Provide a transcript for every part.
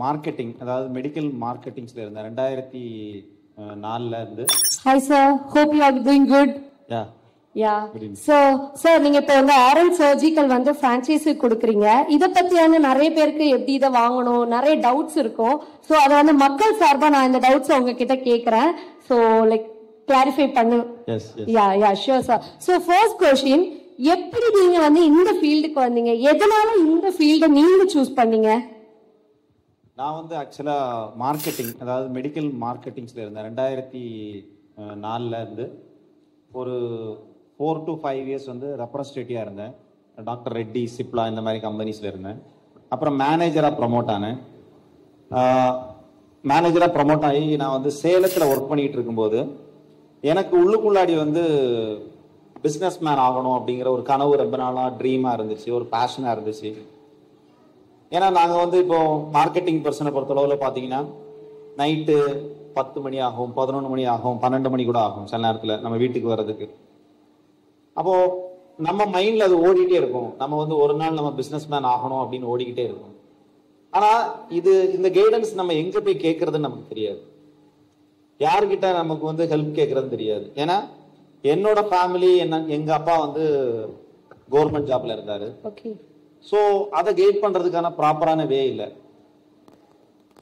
Marketing, அதாவது medical மார்க்கெட்டிங்ஸ்ல இருந்தேன் 2004ல இருந்து. Hi sir, hope you are doing good. Yeah. Yeah. So sir, நீங்க இப்ப வந்து ஆரல் சர்ஜிக்கல் வந்து பிரான்ச்சைஸி கொடுக்குறீங்க. இத பத்தியான நிறைய பேருக்கு எப்படி இத வாங்கணும் நிறைய டவுட்ஸ் இருக்கும். சோ அத வந்து மக்கள் சார்பா நான் இந்த டவுட்ஸ் உங்ககிட்ட கேக்குறேன். சோ லைக் கிளாரிஃபை பண்ணு. Yes, yes. Yeah, sure sir. So first question, எப்படி நீங்க வந்து இந்த ஃபீல்டுக்கு வந்தீங்க? எதனால இந்த ஃபீல்ட நீங்க சூஸ் பண்ணீங்க? நான் வந்து ஆக்சுவலா மார்க்கெட்டிங், அதாவது மெடிக்கல் மார்க்கெட்டிங்ஸ்ல இருந்தேன் 2004ல இருந்து. ஒரு 4 to 5 இயர்ஸ் வந்து ரெப்ரஸன்டேட்டிவா இருந்தேன். டாக்டர் ரெட்டி, சிப்லா இந்த மாதிரி கம்பெனிஸ்ல இருந்தேன். அப்புறம் மேனேஜரா ப்ரமோட் ஆனேன். மேனேஜரா ப்ரமோட் ஆகி நான் வந்து சேலத்தில் ஒர்க் பண்ணிட்டு இருக்கும்போது எனக்கு உள்ளுக்குள்ளாடி வந்து பிஸ்னஸ் மேன் ஆகணும் அப்படிங்கிற ஒரு கனவு ரொம்ப நாளாக ட்ரீமாக இருந்துச்சு, ஒரு பேஷனாக இருந்துச்சு. ஏன்னா நாங்கள் வந்து இப்போ மார்க்கெட்டிங் பர்சனை பொறுத்தளவில் பார்த்தீங்கன்னா நைட்டு 10 மணி ஆகும், 11 மணி ஆகும், 12 மணி கூட ஆகும் சில நேரத்தில் நம்ம வீட்டுக்கு வர்றதுக்கு. அப்போது நம்ம மைண்டில் அது ஓடிக்கிட்டே இருக்கும். நம்ம வந்து ஒரு நாள் நம்ம பிஸ்னஸ் மேன் ஆகணும் அப்படின்னு ஓடிக்கிட்டே இருக்கும். ஆனால் இந்த கைடன்ஸ் நம்ம எங்கே போய் கேட்கறதுன்னு நமக்கு தெரியாது. யாருக்கிட்ட நமக்கு வந்து ஹெல்ப் கேட்கறதுன்னு தெரியாது. ஏன்னா என்னோட ஃபேமிலி எங்க அப்பா வந்து கவர்மெண்ட் ஜாப்ல இருந்தாரு. ஸோ அதை கைட் பண்றதுக்கான ப்ராப்பரான வே இல்லை.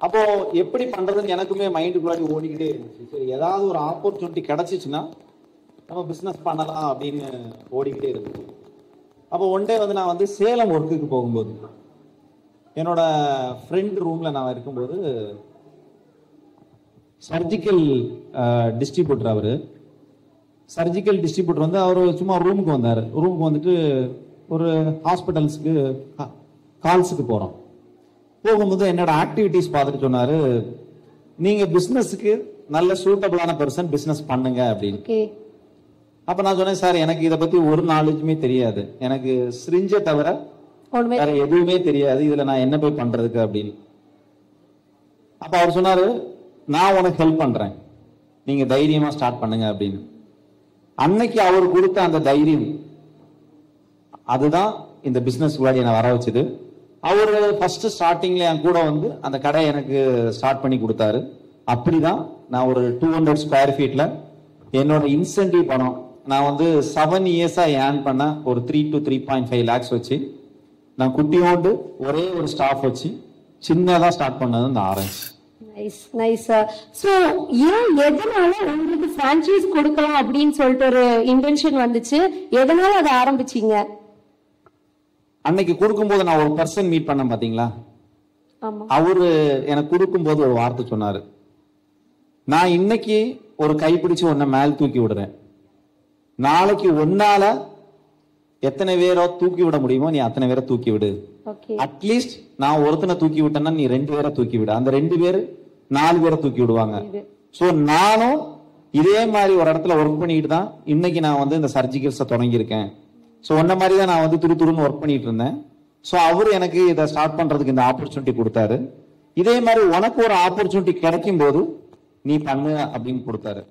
அப்போ எப்படி பண்றதுன்னு எனக்குமே மைண்டுக்குள்ளாடி ஓடிக்கிட்டே இருந்துச்சு. சரி, ஏதாவது ஒரு ஆப்பர்ச்சுனிட்டி கிடைச்சிச்சுன்னா நம்ம பிஸ்னஸ் பண்ணலாம் அப்படின்னு ஓடிக்கிட்டே இருந்துச்சு. அப்போ ஒன் டே வந்து நான் வந்து சேலம் ஒர்க்குக்கு போகும்போது என்னோட ஃப்ரெண்ட் ரூம்ல நான் இருக்கும்போது சர்ஜிக்கல் டிஸ்ட்ரிபியூட்டர், அவரு சர்ஜிக்கல் டிஸ்ட்ரிபியூட்டர் வந்து அவர் சும்மா ரூமுக்கு வந்தார். ரூமுக்கு வந்துட்டு ஒரு ஹாஸ்பிட்டல்ஸுக்கு கால்ஸுக்கு போகிறோம். போகும்போது என்னோட ஆக்டிவிட்டிஸ் பார்த்துட்டு சொன்னார், நீங்கள் பிஸ்னஸுக்கு நல்ல சூட்டபிளான பர்சன், பிஸ்னஸ் பண்ணுங்க அப்படின்னு. அப்போ நான் சொன்னேன், சார் எனக்கு இதை பற்றி ஒரு நாலேஜுமே தெரியாது, எனக்கு சிரிஞ்சை தவிர வேற எதுவுமே தெரியாது, இதில் நான் என்ன போய் பண்ணுறதுக்கு அப்படின்னு. அப்போ அவர் சொன்னார், நான் உனக்கு ஹெல்ப் பண்ணுறேன், நீங்கள் தைரியமாக ஸ்டார்ட் பண்ணுங்க அப்படின்னு. அன்னைக்கு அவர் கொடுத்த அந்த தைரியம் அதுதான் இந்த பிசினஸ் முன்னாடி என்ன வர வச்சது. அவர் ஃபர்ஸ்ட் ஸ்டார்டிங்ல என் கூட வந்து அந்த கடையை எனக்கு ஸ்டார்ட் பண்ணி கொடுத்தாரு. அப்படிதான் நான் ஒரு 200 ஸ்கொயர் ஃபீட்ல என்னோட இன்சென்டிவ் பணம் நான் வந்து 7 இயர்ஸா ஏர்ன் பண்ண ஒரு 3 to 3.5 lakhs வச்சு நான் குட்டியோண்டு ஒரே ஒரு ஸ்டாஃப் வச்சு சின்னதா ஸ்டார்ட் பண்ணது இந்த ஆரஞ்சு. நைஸ். சோ எதனால உங்களுக்கு பிரான்ச்சைஸ் கொடுக்கலாம் அப்படின்னு சொல்லிட்டு ஒரு இன்டென்ஷன் வந்துச்சு? எதனால அதை ஆரம்பிச்சீங்க? அன்னைக்கு கொடுக்கும்போது நான் ஒரு பர்சன் மீட் பண்ண பாத்தீங்களா, அவரு எனக்கு கொடுக்கும்போது ஒரு வார்த்தை சொன்னாரு, நான் இன்னைக்கு ஒரு கைப்பிடிச்சு உன்னை மேல் தூக்கி விடுறேன், நாளைக்கு ஒன்னால எத்தனை பேரோ தூக்கி விட முடியுமோ நீ அத்தனை பேரை தூக்கி விடு. அட்லீஸ்ட் நான் ஒருத்தனை தூக்கி விட்டேன்னா நீ 2 பேரை தூக்கி விடு, அந்த 2 பேரு 4 பேரை தூக்கி விடுவாங்க. சோ நானும் இதே மாதிரி ஒரு இடத்துல ஒர்க் பண்ணிட்டு தான் இன்னைக்கு நான் வந்து இந்த சர்ஜிக்கல்ஸை தொடங்கியிருக்கேன். ஸோ ஒன்ன மாதிரி தான் நான் வந்து துருன்னு ஒர்க் பண்ணிட்டு இருந்தேன். ஸோ அவரு எனக்கு இதை ஸ்டார்ட் பண்றதுக்கு இந்த ஆப்பர்ச்சுனிட்டி கொடுத்தாரு. இதே மாதிரி உனக்கு ஒரு ஆப்பர்ச்சுனிட்டி கிடைக்கும் போது நீ பண்ணு அப்படின்னு கொடுத்தாரு.